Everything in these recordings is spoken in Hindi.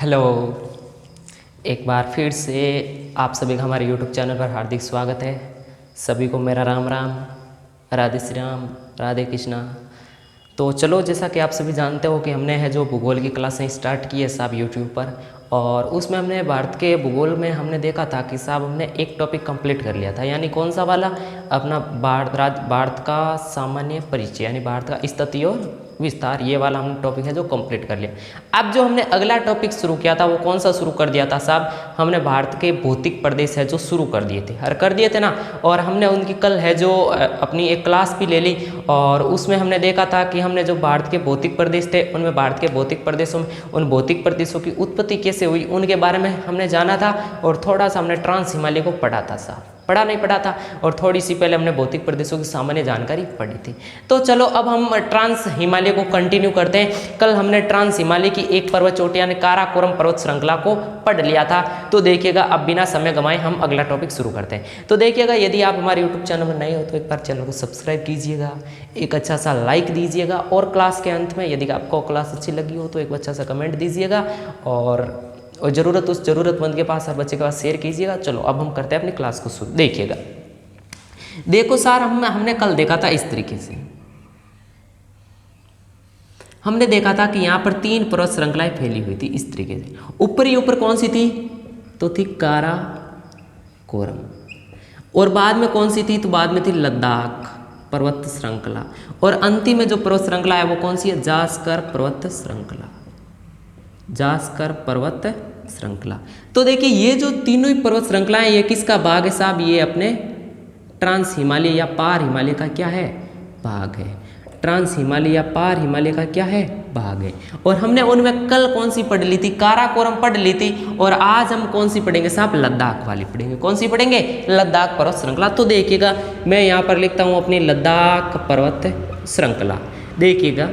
हेलो। एक बार फिर से आप सभी का हमारे YouTube चैनल पर हार्दिक स्वागत है। सभी को मेरा राम राम, राधे श्री राम, राधे कृष्णा। तो चलो, जैसा कि आप सभी जानते हो कि हमने है जो भूगोल की क्लासें स्टार्ट की है साहब यूट्यूब पर, और उसमें हमने भारत के भूगोल में हमने देखा था कि साहब हमने एक टॉपिक कंप्लीट कर लिया था। यानी कौन सा वाला? अपना भारत का सामान्य परिचय, यानी भारत का स्थिति और विस्तार, ये वाला हमने टॉपिक है जो कंप्लीट कर लिया। अब जो हमने अगला टॉपिक शुरू किया था वो कौन सा शुरू कर दिया था साहब? हमने भारत के भौतिक प्रदेश है जो शुरू कर दिए थे, कर दिए थे ना। और हमने उनकी कल है जो अपनी एक क्लास भी ले ली, और उसमें हमने देखा था कि हमने जो भारत के भौतिक प्रदेश थे उनमें भारत के भौतिक प्रदेशों में उन भौतिक प्रदेशों की उत्पत्ति कैसे हुई उनके बारे में हमने जाना था, और थोड़ा सा हमने ट्रांस हिमालय को पढ़ा था साहब, पढ़ा था। और थोड़ी सी पहले हमने भौतिक प्रदेशों की सामान्य जानकारी पढ़ी थी। तो चलो अब हम ट्रांस हिमालय को कंटिन्यू करते हैं। कल हमने ट्रांस हिमालय की एक पर्वत चोटी यानी काराकोरम पर्वत श्रृंखला को पढ़ लिया था। तो देखिएगा, अब बिना समय गंवाए हम अगला टॉपिक शुरू करते हैं। तो देखिएगा, यदि आप हमारे यूट्यूब चैनल पर नए हो तो एक बार चैनल को सब्सक्राइब कीजिएगा, एक अच्छा सा लाइक दीजिएगा, और क्लास के अंत में यदि आपको क्लास अच्छी लगी हो तो एक अच्छा सा कमेंट दीजिएगा, और ज़रूरतमंद के पास, हर बच्चे के पास शेयर कीजिएगा। चलो अब हम करते हैं अपनी क्लास को शुरू। देखिएगा, देखो सर, हमने कल देखा था इस तरीके से। हमने देखा था कि यहाँ पर 3 पर्वत श्रृंखलाएं फैली हुई थी इस तरीके से। ऊपर कौन सी थी? तो थी काराकोरम। और बाद में कौन सी थी? तो बाद में थी लद्दाख पर्वत श्रृंखला। और अंतिम में जो पर्वत श्रृंखला है वो कौन सी है? जास्कर पर्वत श्रृंखला, जास्कर पर्वत श्रृंखला। तो देखिए, ये जो तीनों ही पर्वत श्रृंखलाएं, ये किसका भाग है साहब? ये अपने ट्रांस हिमालय या पार हिमालय का क्या है? भाग है। ट्रांस हिमालय या पार हिमालय का क्या है? भाग है। और हमने उनमें कल कौन सी पढ़ ली थी? काराकोरम पढ़ ली थी। और आज हम कौन सी पढ़ेंगे साहब? लद्दाख वाली पढ़ेंगे। कौन सी पढ़ेंगे? लद्दाख पर्वत श्रृंखला। तो देखिएगा, मैं यहाँ पर लिखता हूँ अपनी लद्दाख पर्वत श्रृंखला। देखिएगा,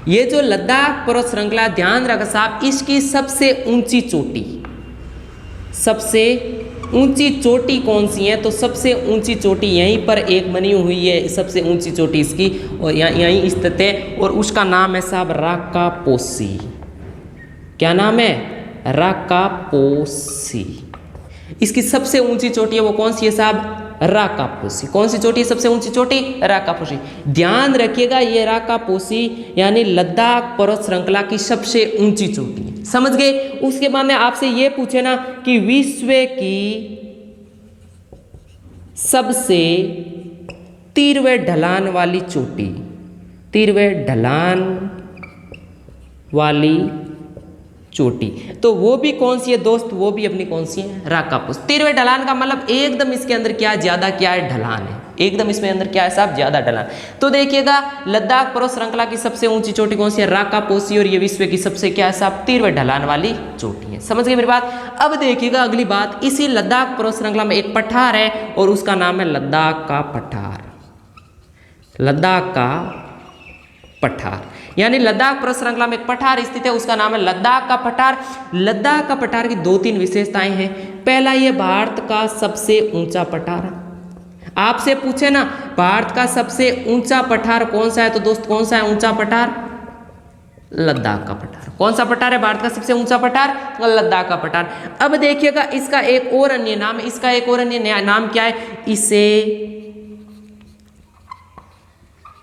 ये जो लद्दाख पर्वत श्रृंखला, ध्यान रखा साहब, इसकी सबसे ऊंची चोटी कौन सी है? तो सबसे ऊंची चोटी यहीं पर एक बनी हुई है, सबसे ऊंची चोटी इसकी, और यहीं स्थित है, और उसका नाम है साहब राकापोसी। क्या नाम है? राकापोसी। इसकी सबसे ऊंची चोटी है वो कौन सी है साहब? राकापोसी। कौन सी चोटी है सबसे ऊंची चोटी? राकापोसी। ध्यान रखिएगा, ये राकापोसी यानी लद्दाख पर्वत श्रृंखला की सबसे ऊंची चोटी है। समझ गए? उसके बाद में आपसे ये पूछे ना कि विश्व की सबसे तीव्र ढलान वाली चोटी, तीव्र ढलान वाली चोटी, तो वो भी कौन सी है दोस्त? वो भी अपनी कौन सी है? राकापोसी। तीव्र ढलान का मतलब एकदम इसके अंदर क्या ज्यादा क्या है? ढलान है। एकदम इसमें अंदर क्या है साहब? ज्यादा ढलान। तो देखिएगा, लद्दाख पर्वत श्रृंखला की सबसे ऊंची चोटी कौन सी है? राकापोसी। और ये विश्व की सबसे क्या है साहब? तीव्र ढलान वाली चोटी है। समझ गए मेरी बात? अब देखिएगा अगली बात, इसी लद्दाख पर्वत श्रृंखला में एक पठार है, और उसका नाम है लद्दाख का पठार। लद्दाख का पठार, यानी लद्दाख पर्वत श्रृंखला में एक पठार स्थित है, उसका नाम है लद्दाख का पठार। लद्दाख का पठार की 2-3 विशेषताएं हैं। पहला, ये भारत का सबसे ऊंचा पठार। आपसे पूछे ना भारत का सबसे ऊंचा पठार कौन सा है, तो दोस्त कौन सा है ऊंचा पठार? लद्दाख का पठार। कौन सा पठार है भारत का सबसे ऊंचा पठार? लद्दाख का पठार। अब देखिएगा, इसका एक और अन्य नाम, इसका एक और अन्य नाम क्या है? इसे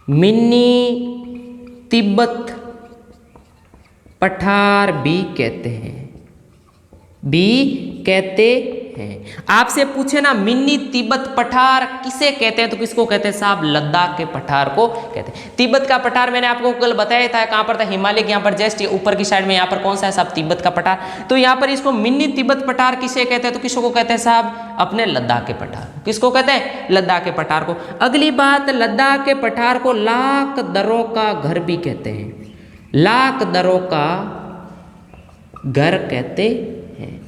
मिनी तिब्बत पठार भी कहते हैं। आपसे पूछे ना मिनी तिब्बत पठार किसे कहते हैं, तो किसको कहते हैं साहब? लद्दाख के पठार को कहते हैं। तिब्बत का पठार मैंने आपको कल बताया था, कहां पर था? हिमालय के यहाँ पर जस्ट ऊपर की साइड में, यहाँ पर कौन सा है साहब? तिब्बत का पठार। तो यहाँ पर इसको मिनी तिब्बत पठार किसे कहते हैं, तो किसको कहते हैं साहब? अपने लद्दाख के पठार। किसको कहते हैं? लद्दाख के पठार को। अगली बात, लद्दाख के पठार को लाख दरों का घर भी कहते हैं। लाख दरों का घर कहते हैं।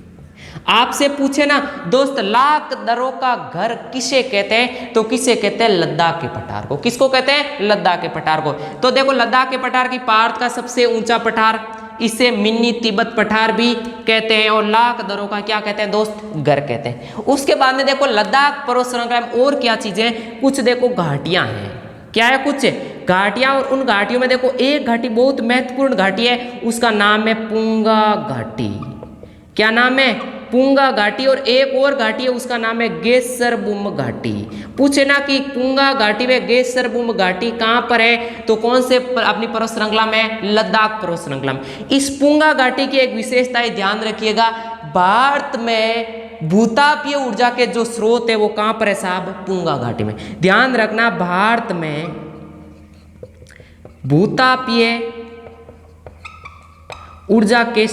आपसे पूछे ना दोस्त, लाख दरों का घर किसे कहते हैं, तो किसे कहते हैं? लद्दाख के पठार को। किसको कहते हैं? लद्दाख के पठार को। तो देखो, लद्दाख के पठार की भारत का सबसे ऊंचा पठार, इसे मिनी तिब्बत पठार भी कहते हैं, और लाख दरों का क्या कहते हैं दोस्त? घर कहते हैं। उसके बाद में देखो, लद्दाख पर्वत श्रृंखला में और क्या चीजें? कुछ देखो घाटियां हैं। क्या है? कुछ घाटियां, और उन घाटियों में देखो एक घाटी बहुत महत्वपूर्ण घाटी है, उसका नाम है पुंगा घाटी। क्या नाम है? पुंगा घाटी। और एक और घाटी है, उसका नाम है गेसरबुम घाटी। पूछे ना कि पुंगा घाटी व गेसरबुम घाटी कहाँ पर है, तो कौन से अपनी पर्वत श्रृंखला में? लद्दाख पर्वत श्रृंखला में। इस पुंगा घाटी की एक विशेषता है, ध्यान रखिएगा, भारत में भूतापीय ऊर्जा के जो स्रोत है वो कहाँ पर है साहब? पुंगा घाटी में। ध्यान रखना, भारत में भूतापीय ऊर्जा के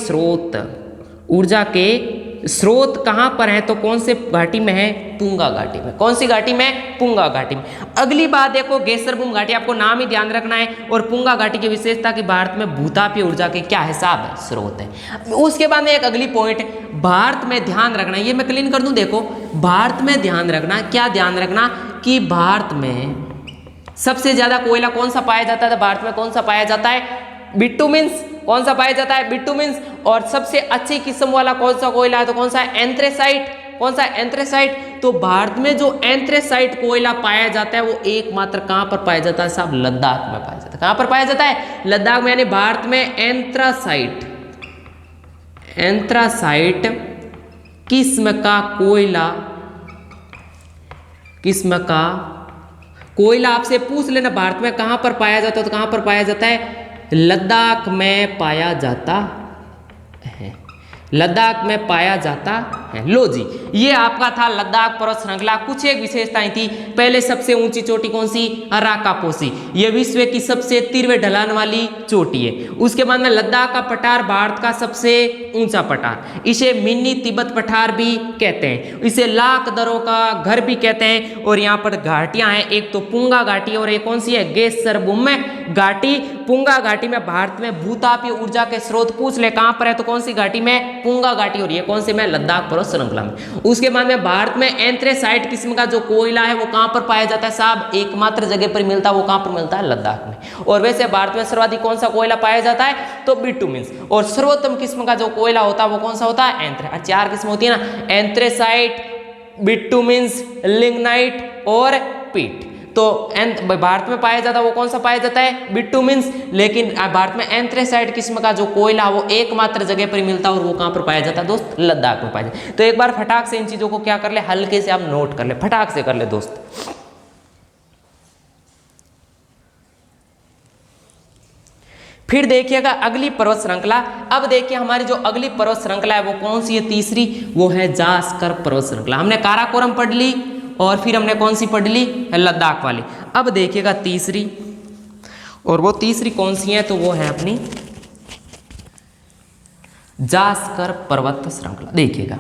स्रोत कहां पर है, तो कौन से घाटी में है? पुंगा घाटी में। कौन सी घाटी में? पुंगा घाटी में। अगली बात देखो, गेसरबुम घाटी, आपको नाम ही ध्यान रखना है। और पुंगा घाटी की विशेषता कि भारत में भूतापीय ऊर्जा के क्या है साहब? स्रोत है। उसके बाद में एक अगली पॉइंट, भारत में ध्यान रखना, ये मैं क्लीन कर दूं, देखो भारत में ध्यान रखना, क्या ध्यान रखना कि भारत में सबसे ज्यादा कोयला कौन सा पाया जाता है? भारत में कौन सा पाया जाता है? बिटुमिन्स। कौन सा पाया जाता है? बिटुमिन्स। और सबसे अच्छी किस्म वाला कौन सा कोयला है, तो कौन सा है? एंथ्रेसाइट। कौन सा? एंथ्रेसाइट। तो भारत में जो एंथ्रेसाइट कोयला पाया जाता है वो एकमात्र कहां पर पाया जाता है साहब? लद्दाख में पाया जाता है। कहां पर पाया जाता है? लद्दाख में। यानी भारत में एंथ्रासाइट किस्म का कोयला आपसे पूछ लेना, भारत में कहां पर पाया जाता है, तो कहां पर पाया जाता है? लद्दाख में पाया जाता है। लद्दाख में पाया जाता है। लो जी, ये आपका था लद्दाख पर्वत श्रृंखला। कुछ एक विशेषताएं थी। पहले सबसे ऊंची चोटी कौन सी? अराकापोसी। ये विश्व की सबसे तीव्र ढलान वाली चोटी है। उसके बाद में लद्दाख का पठार भारत का सबसे ऊंचा पठार, इसे मिनी तिब्बत पठार भी कहते हैं, इसे लाख दरों का घर भी कहते हैं। और यहाँ पर घाटियां हैं, एक तो पुंगा घाटी और एक कौन सी है? गेसरबुम घाटी। पुंगा घाटी में भारत में भूतापीय ऊर्जा के स्रोत पूछ ले कहां पर है, तो कौन सी घाटी में? पुंगा घाटी। और ये कौन से में? लद्दाख पर्वत श्रृंखला में। उसके बाद में भारत में एंथ्रेसाइट किस्म का जो कोयला है वो कहां पर पाया जाता है साहब? एकमात्र जगह पर मिलता है, वो कहां पर मिलता है? लद्दाख में। और वैसे भारत में सर्वाधिक कौन सा कोयला पाया जाता है? तो बिटुमिन्स। और सर्वोत्तम किस्म का जो कोयला होता है वो कौन सा होता है? एंथ्रेसाइट। चार किस्म होती है ना, एंथ्रेसाइट, बिटुमिन्स, लिग्नाइट और पीट। तो भारत में पाया जाता है वो कौन सा पाया जाता है? बिटुमिन्स। लेकिन भारत में एंथ्रेसाइट किस्म का जो कोयला वो एकमात्र जगह पर मिलता है, और वो कहां पर पाया जाता है दोस्त? लद्दाख में पाया जाता है। तो एक बार फटाक से इन चीजों को क्या कर ले, हल्के से आप नोट कर ले, फटाक से कर ले दोस्त। फिर देखिएगा अगली पर्वत श्रृंखला। अब देखिए हमारी जो अगली पर्वत श्रृंखला है वो कौन सी है? तीसरी, वो है जास्कर पर्वत श्रृंखला। हमने काराकोरम पढ़ ली और फिर हमने कौन सी पढ़ ली? लद्दाख वाली। अब देखिएगा तीसरी, और वो तीसरी कौन सी है? तो वो है अपनी जास्कर पर्वत श्रृंखला। देखिएगा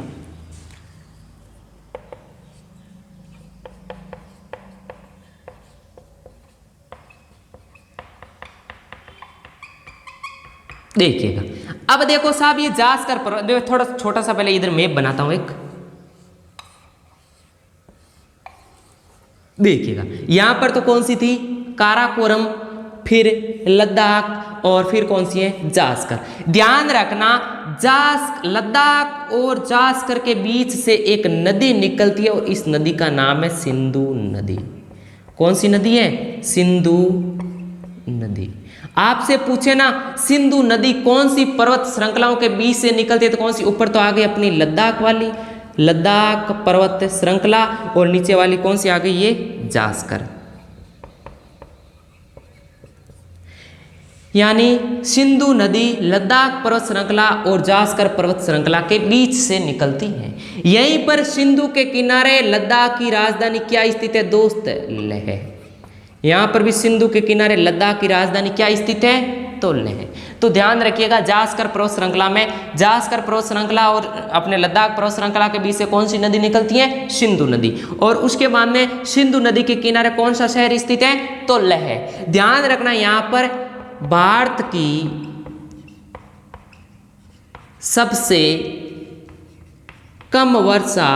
अब देखो साहब, ये जास्कर पर्वत, थोड़ा छोटा सा पहले इधर मैप बनाता हूं एक। देखिएगा यहां पर तो कौन सी थी? काराकोरम, फिर लद्दाख, और फिर कौन सी है? जास्कर। ध्यान रखना, लद्दाख और जास्कर के बीच से एक नदी निकलती है, और इस नदी का नाम है सिंधु नदी। कौन सी नदी है? सिंधु नदी। आपसे पूछे ना सिंधु नदी कौन सी पर्वत श्रृंखलाओं के बीच से निकलती है, तो कौन सी? ऊपर तो आ गई अपनी लद्दाख वाली, लद्दाख पर्वत श्रृंखला, और नीचे वाली कौन सी आ गई? ये जास्कर। यानी सिंधु नदी लद्दाख पर्वत श्रृंखला और जास्कर पर्वत श्रृंखला के बीच से निकलती है। यहीं पर सिंधु के किनारे लद्दाख की राजधानी क्या स्थित है दोस्त? लेह। यहां पर भी सिंधु के किनारे लद्दाख की राजधानी क्या स्थित है? तो लेह। तो ध्यान रखिएगा, जास्कर पर्वत श्रृंखला में, जास्कर पर्वत श्रृंखला और अपने लद्दाख पर्वत श्रृंखला के बीच से कौन सी नदी निकलती है? सिंधु नदी। और उसके बाद में सिंधु नदी के किनारे कौन सा शहर स्थित है? तो लेह। ध्यान रखना, यहां पर भारत की सबसे कम वर्षा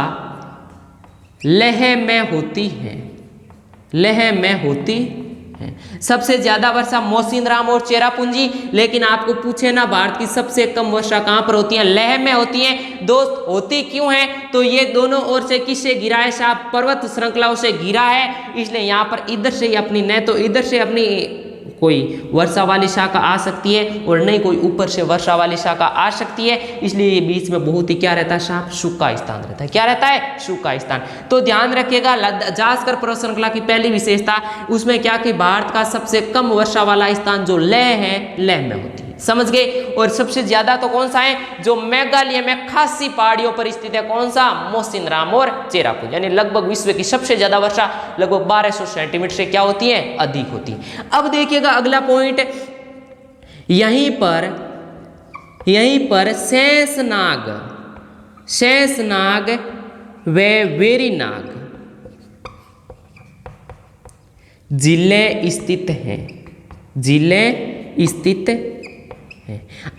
लेह में होती है। लेह में होती है। सबसे ज्यादा वर्षा मौसिनराम और चेरापूंजी। लेकिन आपको पूछे ना भारत की सबसे कम वर्षा कहां पर होती है? लेह में होती है। दोस्त होती क्यों है? तो ये दोनों ओर से किससे घिरा है? पर्वत श्रृंखलाओं से घिरा है, इसलिए यहां पर इधर से अपनी, न तो इधर से अपनी कोई वर्षा वाली शाखा आ सकती है और नहीं कोई ऊपर से वर्षा वाली शाखा आ सकती है, इसलिए ये बीच में बहुत ही क्या रहता है साहब, सूखा स्थान रहता है। क्या रहता है? सूखा स्थान। तो ध्यान रखिएगा जास्कर पर्वत श्रृंखला की पहली विशेषता उसमें क्या कि भारत का सबसे कम वर्षा वाला स्थान जो लेह है, लेह में होती है, समझ गए। और सबसे ज्यादा तो कौन सा है? जो मेघालय में खासी पहाड़ियों पर स्थित है, कौन सा? मोसिनराम और चेरापूंजी, यानी लगभग विश्व की सबसे ज्यादा वर्षा लगभग 1200 सेंटीमीटर से क्या होती है? अधिक होती है। अब देखिएगा अगला पॉइंट, यहीं पर शेषनाग व वेरीनाग जिले स्थित हैं,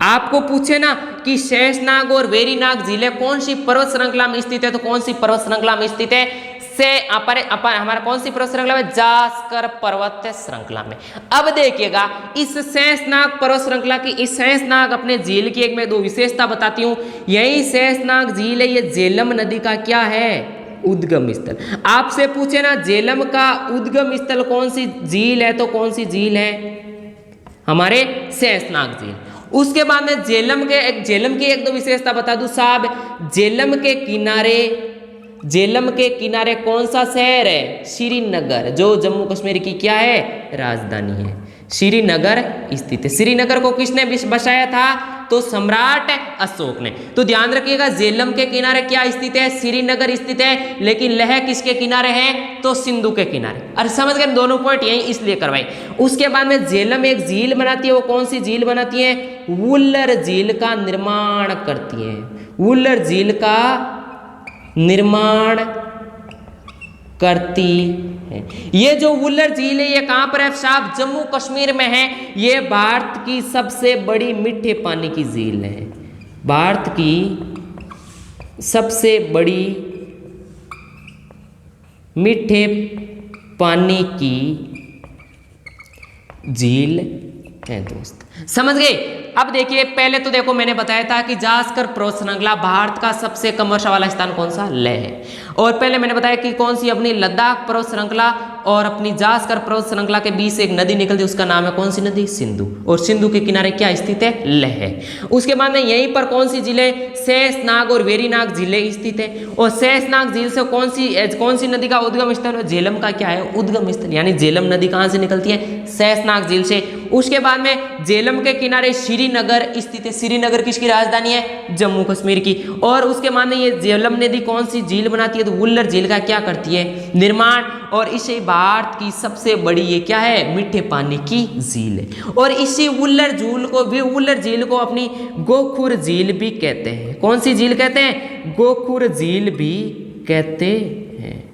आपको पूछे ना कि शेषनाग और वेरीनाग जिले कौन सी पर्वत श्रृंखला में स्थित है, तो कौन सी पर्वत श्रृंखला में स्थित है? हमारा कौन सी पर्वत श्रृंखला में? जास्कर पर्वत श्रृंखला में। अब देखिएगा इस शेषनाग पर्वत श्रृंखला की, इस शेषनाग अपने झील की एक मैं दो विशेषता बताती हूँ। यही शेषनाग झील है, ये झेलम नदी का क्या है? उद्गम स्थल। आपसे पूछे ना झेलम का उद्गम स्थल कौन सी झील है, तो कौन सी झील है? हमारे शेषनाग झील। उसके बाद में झेलम की एक दो विशेषता बता दूं साहब। झेलम के किनारे कौन सा शहर है? श्रीनगर, जो जम्मू कश्मीर की क्या है? राजधानी है। श्रीनगर स्थित है। श्रीनगर को किसने बसाया था? तो सम्राट अशोक ने। तो ध्यान रखिएगा झेलम के किनारे क्या स्थित है? श्रीनगर स्थित है। लेकिन लेह किसके किनारे है? तो सिंधु के किनारे। अरे समझ गए, दोनों पॉइंट यही इसलिए करवाई। उसके बाद में झेलम एक झील बनाती है, वो कौन सी झील बनाती है? वुल्लर झील का निर्माण करती है। वुल्लर झील का निर्माण करती है। ये जो वुल्लर झील है ये कहां पर है साहब? जम्मू कश्मीर में है। ये भारत की सबसे बड़ी मीठे पानी की झील है। भारत की सबसे बड़ी मीठे पानी की झील है दोस्त, समझ गए। अब देखिए पहले तो देखो मैंने बताया था कि जास्कर पर्वत श्रृंखला भारत का सबसे कम वर्षा वाला स्थान कौन सा? लेह है। और पहले मैंने बताया कि कौन सी अपनी लद्दाख पर्वत श्रृंखला और अपनी जास्कर पर्वत श्रृंखला के बीच से एक नदी निकलती है, उसका नाम है कौन सी नदी? सिंधु। और सिंधु के किनारे क्या स्थित है? लेह है। उसके बाद में यहीं पर कौन सी झीलें? शेषनाग और वेरीनाग झीलें स्थित है। और शेषनाग झील से कौन सी नदी का उद्गम स्थल? झेलम का क्या है? उद्गम स्थल। यानी झेलम नदी कहां से निकलती है? शेषनाग झील से। उसके बाद में झेलम के किनारे श्रीनगर स्थित है। श्रीनगर किसकी राजधानी है? जम्मू कश्मीर की। और उसके बाद में ये झेलम नदी कौन सी झील बनाती है? तो वुल्लर झील का क्या करती है? निर्माण। और इसे भारत की सबसे बड़ी ये क्या है? मीठे पानी की झील है। और इसी वुल्लर झील को अपनी गोखुर झील भी कहते हैं। कौन सी झील कहते हैं? गोखुर झील भी कहते हैं।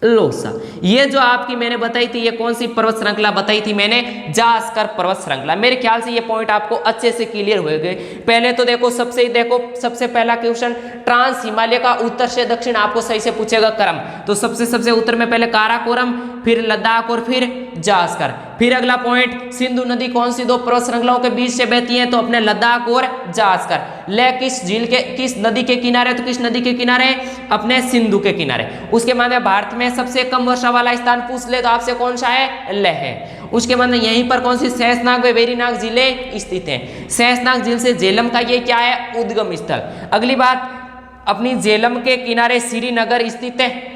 लोसा, ये जो आपकी मैंने बताई थी, ये कौन सी पर्वत श्रृंखला बताई थी मैंने? जास्कर पर्वत श्रृंखला। मेरे ख्याल से ये पॉइंट आपको अच्छे से क्लियर हो गए। पहले तो देखो सबसे पहला क्वेश्चन ट्रांस हिमालय का उत्तर से दक्षिण आपको सही से पूछेगा क्रम। तो सबसे उत्तर में पहले काराकोरम, फिर लद्दाख और फिर जास्कर। फिर अगला पॉइंट सिंधु नदी कौन सी दो पर्वत श्रृंखलाओं के बीच से बहती है? तो अपने लद्दाख और जास्कर। लेह किस नदी के किनारे? तो किस नदी के किनारे? अपने सिंधु के किनारे। उसके बाद में भारत में सबसे कम वर्षा वाला स्थान पूछ ले तो आपसे कौन सा है? लेह है। उसके बाद में यहीं पर कौन सी शेषनाग व वेरीनाग जिले स्थित हैं। शेषनाग झील से झेलम का ये क्या है? उद्गम स्थल। अगली बात, अपनी झेलम के किनारे श्रीनगर स्थित है।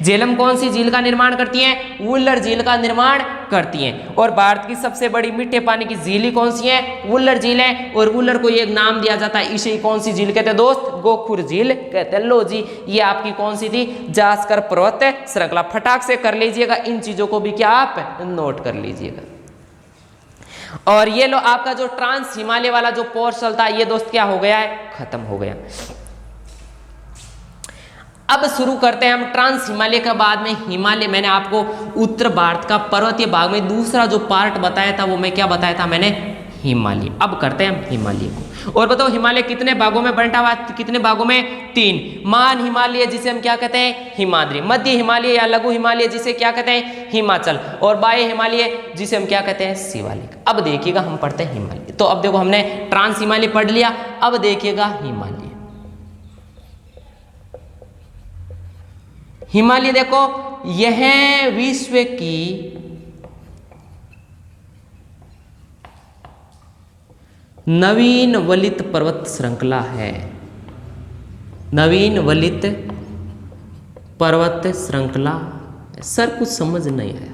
झेलम कौन सी झील का निर्माण करती है? वुल्लर झील का निर्माण करती हैं। और भारत की सबसे बड़ी मीठे पानी की झील कौन सी है? वुल्लर झील है। और वुल्लर को एक नाम दिया जाता है, इसे कौन सी झील कहते हैं दोस्त? गोखुर झील कहते हैं। लो जी, ये आपकी कौन सी थी? जास्कर पर्वत श्रृंखला। फटाक से कर लीजिएगा, इन चीजों को भी क्या आप नोट कर लीजिएगा। और ये लो आपका जो ट्रांस हिमालय वाला जो पोर्शन था, ये दोस्त क्या हो गया है? खत्म हो गया। अब शुरू करते हैं हम ट्रांस हिमालय के बाद में हिमालय। मैंने आपको उत्तर भारत का पर्वतीय भाग में दूसरा जो पार्ट बताया था वो मैं क्या बताया था मैंने? हिमालय। अब करते हैं हम हिमालय को। और बताओ हिमालय कितने भागों में बंटा हुआ? कितने भागों में? 3। मान हिमालय जिसे हम क्या कहते हैं? हिमाद्री। मध्य हिमालय या लघु हिमालय जिसे क्या कहते हैं? हिमाचल। और बाह्य हिमालय जिसे हम क्या कहते हैं? शिवालिक। अब देखिएगा हम पढ़ते हैं हिमालय। तो अब देखो हमने ट्रांस हिमालय पढ़ लिया, अब देखिएगा हिमालय। हिमालय देखो, यह विश्व की नवीन वलित पर्वत श्रृंखला है। नवीन वलित पर्वत श्रृंखला। सर कुछ समझ नहीं आया,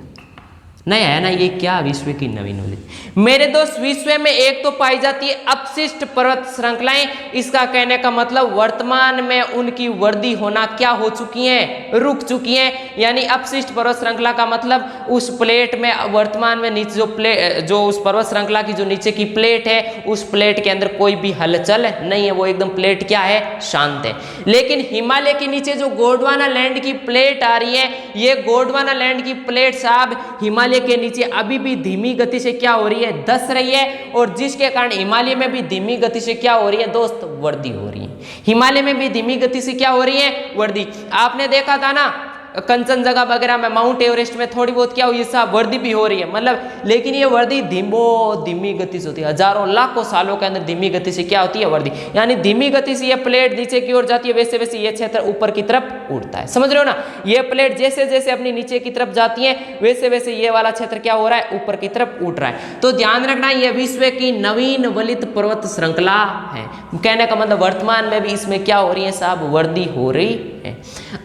नहीं है ना, ये क्या विश्व की नवीन वलित। मेरे दोस्त विश्व में एक तो पाई जाती है अपशिष्ट पर्वत श्रृंखलाएं। इसका कहने का मतलब वर्तमान में उनकी वृद्धि होना क्या हो चुकी है, रुक चुकी है। यानी अपशिष्ट पर्वत श्रृंखला का मतलब उस प्लेट में वर्तमान में नीचे जो उस पर्वत श्रृंखला की जो नीचे की प्लेट है, उस प्लेट के अंदर कोई भी हलचल नहीं है, वो एकदम प्लेट क्या है, शांत है। लेकिन हिमालय के नीचे जो गोंडवाना लैंड की प्लेट आ रही है, ये गोंडवाना लैंड की प्लेट साहब हिमालय के नीचे अभी भी धीमी गति से क्या हो रही है, धंस रही है। और जिसके कारण हिमालय में भी धीमी गति से क्या हो रही है दोस्त, वृद्धि हो रही है। हिमालय में भी धीमी गति से क्या हो रही है, वृद्धि। आपने देखा था ना कंचनजंगा वगैरह में, माउंट एवरेस्ट में थोड़ी बहुत क्या हुई, साहब वृद्धि भी हो रही है, मतलब लेकिन ये वृद्धि धीमी गति से होती है। हजारों लाखों सालों के अंदर धीमी गति से क्या होती है, वृद्धि। यानी धीमी गति से ये प्लेट नीचे की ओर जाती है, वैसे वैसे ये क्षेत्र ऊपर की तरफ उड़ता है। समझ रहे हो ना, ये प्लेट जैसे जैसे अपनी नीचे की तरफ जाती है, वैसे वैसे ये वाला क्षेत्र क्या हो रहा है, ऊपर की तरफ उठ रहा है। तो ध्यान रखना, ये विश्व की नवीन वलित पर्वत श्रृंखला है। कहने का मतलब वर्तमान में भी इसमें क्या हो रही है साहब, वृद्धि हो रही है।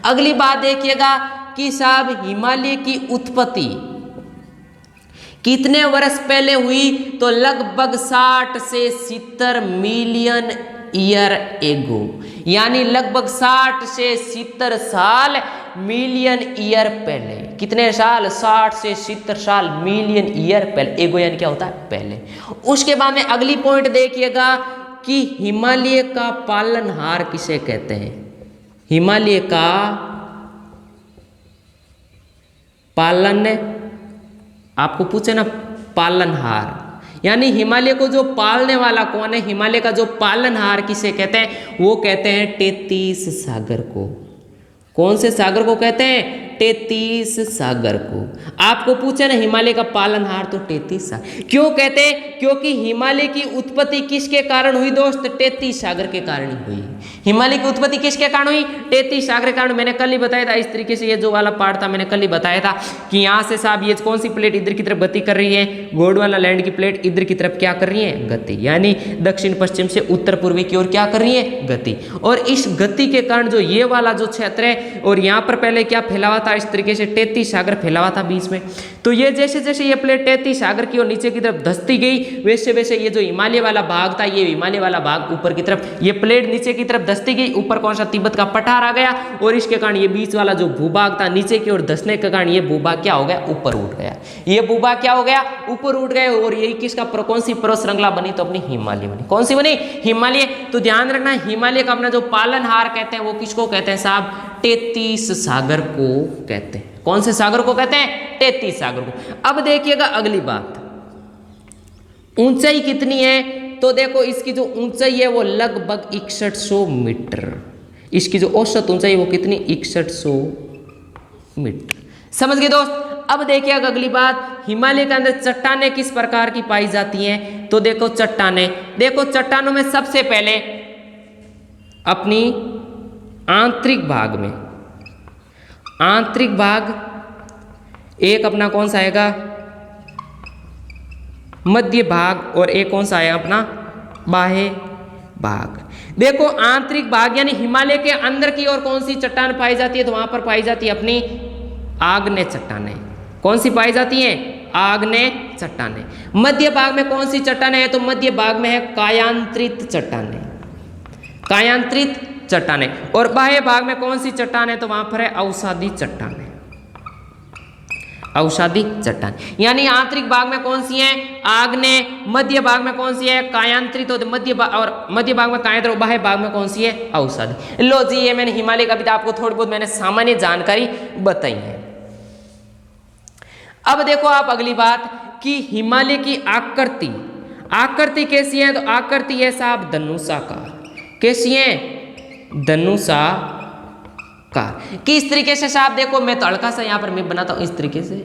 अगली बात देखिएगा कि साहब हिमालय की उत्पत्ति कितने वर्ष पहले हुई, तो लगभग 60 से 70 मिलियन ईयर एगो, यानी लगभग 60 से 70 साल मिलियन ईयर पहले। कितने साल, 60 से 70 साल मिलियन ईयर पहले। एगो यानी क्या होता है, पहले। उसके बाद में अगली पॉइंट देखिएगा कि हिमालय का पालनहार किसे कहते हैं। हिमालय का पालन, आपको पूछे ना पालनहार, यानी हिमालय को जो पालने वाला कौन है, हिमालय का जो पालनहार किसे कहते हैं, वो कहते हैं 33 सागर को। कौन से सागर को कहते हैं, 33 सागर को। आपको पूछे ना हिमालय का पालनहार, तो 33 सागर क्यों कहते हैं, क्योंकि हिमालय की उत्पत्ति किसके कारण हुई दोस्त, 33 सागर के कारण हुई। हिमालय की उत्पत्ति किसके कारण हुई, 33 सागर के कारण। मैंने कल ही बताया था इस तरीके से, ये जो वाला पार्ट था मैंने कल ही बताया था कि यहाँ से साहब ये कौन सी प्लेट इधर की तरफ गति कर रही है, गोंडवाना लैंड की प्लेट इधर की तरफ क्या कर रही है, गति, यानी दक्षिण पश्चिम से उत्तर पूर्वी की ओर क्या कर रही है, गति। और इस गति के कारण जो ये वाला जो क्षेत्र है, और यहाँ पर पहले क्या फैला हुआ था, इस तरीके से 33 सागर फैला हुआ था बीच में। तो ये जैसे जैसे ये प्लेट 33 सागर की ओर नीचे की तरफ धंसती गई, वैसे वैसे ये जो हिमालय वाला भाग था, ये हिमालय वाला भाग ऊपर की तरफ, ये प्लेट नीचे की तरफ धंसती गई, ऊपर कौन सा तिब्बत का पठार आ गया, और इसके कारण ये बीच वाला जो भूभाग था नीचे की ओर धंसने के कारण ये भूभाग क्या हो गया, ऊपर उठ गया। ये भूभाग क्या हो गया, ऊपर उठ गए। और यही किसका कौन सी पर्वत श्रृंखला बनी, तो अपनी हिमालय बनी। कौन सी बनी, हिमालय। तो ध्यान रखना, हिमालय का अपना जो पालनहार कहते हैं वो किसको कहते हैं साहब, 33 सागर को कहते हैं। कौन से सागर को कहते हैं, 33 सागर को। अब देखिएगा अगली बात, ऊंचाई कितनी है, तो देखो इसकी जो ऊंचाई है वो लगभग 6100 मीटर। इसकी जो औसत ऊंचाई है वो कितनी, 6100 मीटर। समझ गए दोस्त। अब देखिए अगली बात, हिमालय के अंदर चट्टानें किस प्रकार की पाई जाती हैं, तो देखो चट्टानें, देखो चट्टानों में सबसे पहले अपनी आंतरिक भाग में, आंतरिक भाग एक अपना कौन सा आएगा, मध्य भाग, और एक कौन सा आएगा अपना बाह्य भाग। देखो आंतरिक भाग यानी हिमालय के अंदर की ओर कौन सी चट्टान पाई जाती है, तो वहां पर पाई जाती है अपनी आग्नेय चट्टानें। कौन सी पाई जाती हैं, आग्नेय चट्टानें। मध्य भाग में कौन सी चट्टानें है, तो मध्य भाग में है कायांतरित चट्टानें, कायांतरित चट्टानें। और बाह्य भाग में कौन सी चट्टान है, तो वहां पर है अवसादी चट्टानें, अवसादी चट्टान। यानी आंतरिक भाग में कौन सी है, आग्नेय, मध्य भाग में कौन सी है, कायांतरित, और मध्य भाग में कायांतरित, और बाह्य भाग में कौन सी है, अवसादी। लो जी, ये मैंने हिमालय का भी तो आपको थोड़ी बहुत मैंने सामान्य जानकारी बताई है। अब देखो आप अगली बात कि हिमालय की आकृति, आकृति कैसी है, तो आकृति है साहब धनुषाकार। कैसी है, धनुषाकार। किस तरीके से साहब, देखो मैं तो हल्का सा यहां पर मैं बनाता हूं इस तरीके से,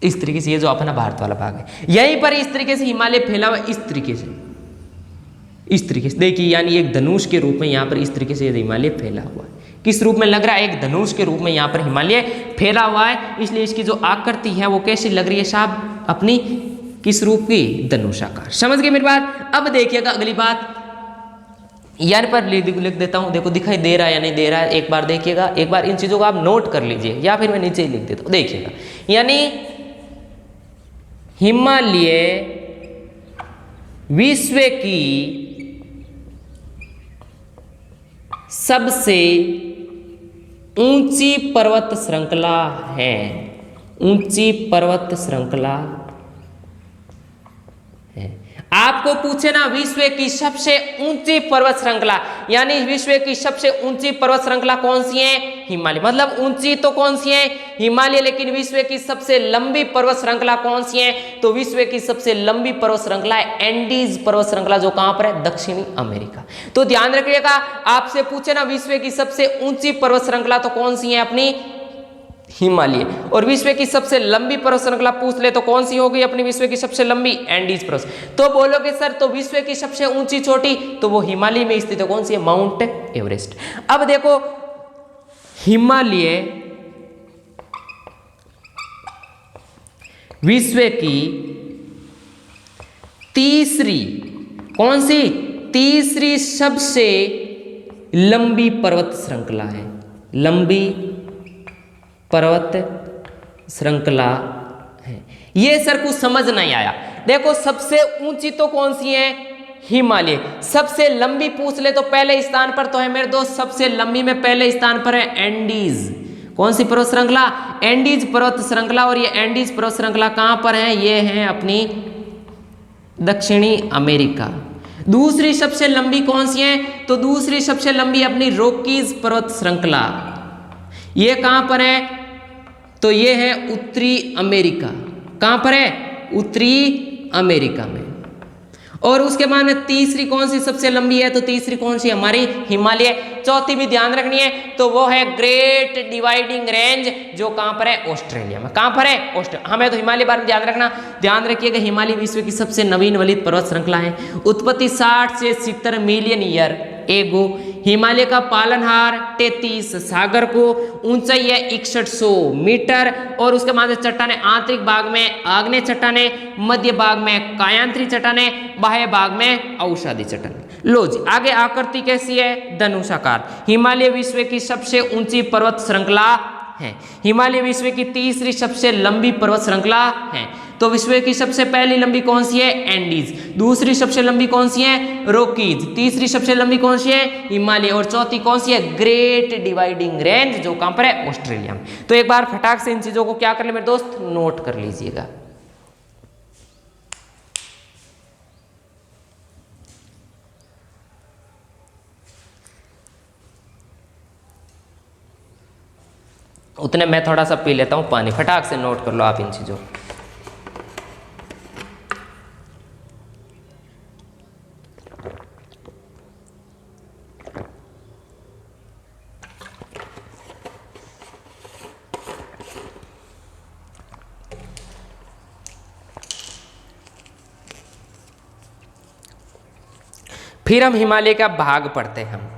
इस तरीके से, ये जो अपना भारत वाला भाग है, यहीं पर इस तरीके से हिमालय फैला हुआ, इस तरीके से, इस तरीके से देखिए, यानी एक धनुष के रूप में यहां पर इस तरीके से हिमालय फैला हुआ है, किस रूप में लग रहा है? एक धनुष के रूप में यहाँ पर हिमालय फैला हुआ है, इसलिए इसकी जो आकृति है वो कैसी लग रही है साहब? अपनी किस रूप की? धनुषाकार। समझ गए मेरी बात? अब देखिएगा अगली बात, यहाँ पर लिख देता हूँ, देखो दिखाई दे रहा है या नहीं दे रहा है, एक बार देखिएगा, एक बार इन चीजों को आप नोट कर लीजिए या फिर मैं नीचे ही लिख देता हूँ, देखिएगा। यानी हिमालय विश्व की सबसे ऊंची पर्वत श्रृंखला है, ऊंची पर्वत श्रृंखला है। आपको पूछे ना विश्व की सबसे ऊंची पर्वत श्रृंखला, यानी विश्व की सबसे ऊंची पर्वत श्रृंखला कौन सी है? हिमालय। मतलब ऊंची तो कौन सी है? हिमालय, लेकिन विश्व की सबसे लंबी पर्वत श्रृंखला कौन सी है? तो विश्व की सबसे लंबी पर्वत श्रृंखला है एंडीज पर्वत श्रृंखला, जो कहां पर है? दक्षिणी अमेरिका। तो ध्यान रखिएगा, आपसे पूछे ना विश्व की सबसे ऊंची पर्वत श्रृंखला तो कौन सी है? अपनी हिमालय। और विश्व की सबसे लंबी पर्वत श्रृंखला पूछ ले तो कौन सी होगी अपनी विश्व की सबसे लंबी? एंडीज पर्वत। तो बोलोगे सर तो विश्व की सबसे ऊंची चोटी तो वो हिमालय में स्थित है, कौन सी है? Mount Everest. अब देखो हिमालय विश्व की तीसरी, कौन सी? तीसरी सबसे लंबी पर्वत श्रृंखला है, लंबी पर्वत श्रृंखला है। ये सर कुछ समझ नहीं आया। देखो सबसे ऊंची तो कौन सी है? हिमालय। सबसे लंबी पूछ ले तो पहले स्थान पर तो है मेरे दोस्त, सबसे लंबी में पहले स्थान पर है एंडीज। कौन सी पर्वत श्रृंखला? एंडीज पर्वत श्रृंखला। और ये एंडीज पर्वत श्रृंखला कहां पर है? ये है अपनी दक्षिणी अमेरिका। दूसरी सबसे लंबी कौन सी है? तो दूसरी सबसे लंबी अपनी रॉकीज पर्वत श्रृंखला। ये कहां पर है? तो ये है उत्तरी अमेरिका। कहां पर है? उत्तरी अमेरिका में। और उसके बाद में तीसरी कौन सी सबसे लंबी है? तो तीसरी कौन सी? हमारी हिमालय। चौथी भी ध्यान रखनी है, तो वो है ग्रेट डिवाइडिंग रेंज, जो कहां पर है? ऑस्ट्रेलिया में। कहां पर है? ऑस्ट्रेलिया। हमें तो हिमालय बारे में ध्यान रखना। ध्यान रखिएगा हिमालय विश्व की सबसे नवीन वलित पर्वत श्रृंखला है। उत्पत्ति 60 से 70 मिलियन ईयर एगो। हिमालय का पालनहार 33 सागर को, ऊंचाई है 6100 मीटर। और उसके बाद चट्टाने आंतरिक भाग में आग्नेय चट्टाने, मध्य भाग में कायांतरी चट्टाने, बाह्य भाग में औषधि चट्टाने। लो जी आगे आकृति कैसी है? धनुषाकार। हिमालय विश्व की सबसे ऊंची पर्वत श्रृंखला है। हिमालय विश्व की तीसरी सबसे लंबी पर्वत श्रृंखला है। तो विश्व की सबसे पहली लंबी कौन सी है? एंडीज। दूसरी सबसे लंबी कौन सी है? रॉकीज। तीसरी सबसे लंबी कौन सी है? हिमालय। और चौथी कौन सी है? ग्रेट डिवाइडिंग रेंज, जो कहां पर है? ऑस्ट्रेलिया में। तो एक बार फटाक से इन चीजों को क्या कर ले मेरे दोस्त? नोट कर लीजिएगा। उतने मैं थोड़ा सा पी लेता हूं पानी, फटाक से नोट कर लो आप इन चीजों। फिर हम हिमालय का भाग पढ़ते हैं हम।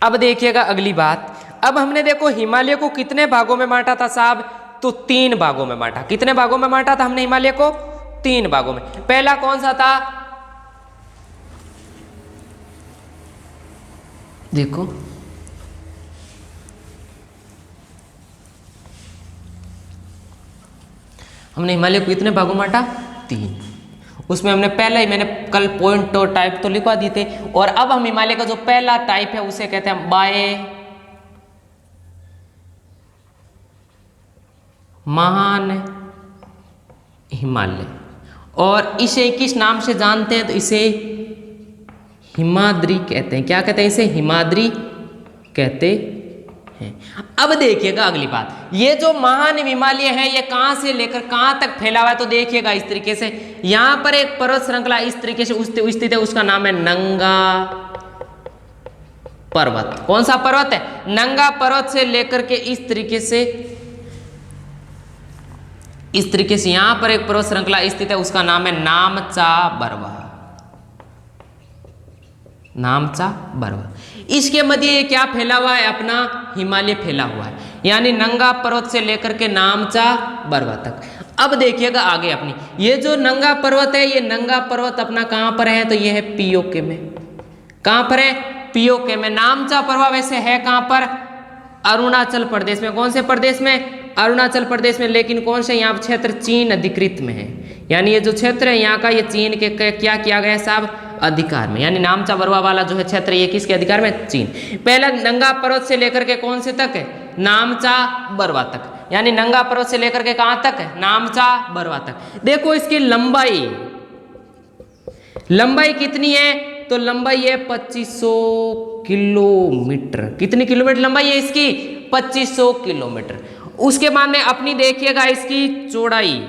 अब देखिएगा अगली बात। अब हमने देखो हिमालय को कितने भागों में बांटा था साहब? तो 3 भागों में बांटा। कितने भागों में बांटा था हमने हिमालय को? 3 भागों में। पहला कौन सा था? देखो हमने हिमालय को कितने भागों में बांटा? 3। उसमें हमने पहला ही मैंने कल पॉइंट और टाइप तो लिखवा दिए थे। और अब हम हिमालय का जो पहला टाइप है उसे कहते हैं बाय महान हिमालय। और इसे किस नाम से जानते हैं? तो इसे हिमाद्री कहते हैं। क्या कहते हैं इसे? हिमाद्री कहते हैं। अब देखिएगा अगली बात, ये जो महान हिमालय है ये कहां से लेकर कहां तक फैला हुआ है? तो देखिएगा इस तरीके से, यहां पर एक पर्वत श्रृंखला इस तरीके से स्थित है, उसका नाम है नंगा पर्वत। कौन सा पर्वत है? नंगा पर्वत से लेकर के इस तरीके से इस तरीके से यहां पर एक पर्वत श्रृंखला स्थित है, उसका नाम है नामचा बरवा। नामचा बरवा। इसके मध्य ये क्या फैला हुआ है? अपना हिमालय फैला हुआ है, यानी नंगा पर्वत से लेकर के नामचा बरवा तक। अब देखिएगा आगे अपनी, ये जो नंगा पर्वत है, ये नंगा पर्वत अपना कहां पर है? तो ये है पीओके में। कहां पर है? पीओके में। नामचा बरवा वैसे है कहां पर? अरुणाचल प्रदेश में। कौन से प्रदेश में? अरुणाचल प्रदेश में। लेकिन कौन से? यहाँ क्षेत्र चीन अधिकृत में है, यानी ये जो क्षेत्र है यहाँ का, ये चीन के क्या किया गया है साहब? अधिकार में। यानी नामचा बरवा वाला जो है क्षेत्र, ये किसके अधिकार में? चीन। पहला नंगा पर्वत से लेकर के कौन से तक है? नामचा बरवा तक। यानी नंगा पर्वत से लेकर के कहां तक है? नामचा बरवा तक। देखो इसकी लंबाई, लंबाई कितनी है? तो लंबाई है 2500 किलोमीटर। कितनी किलोमीटर लंबाई है इसकी? 2500 किलोमीटर। उसके बाद में अपनी देखिएगा इसकी चौड़ाई,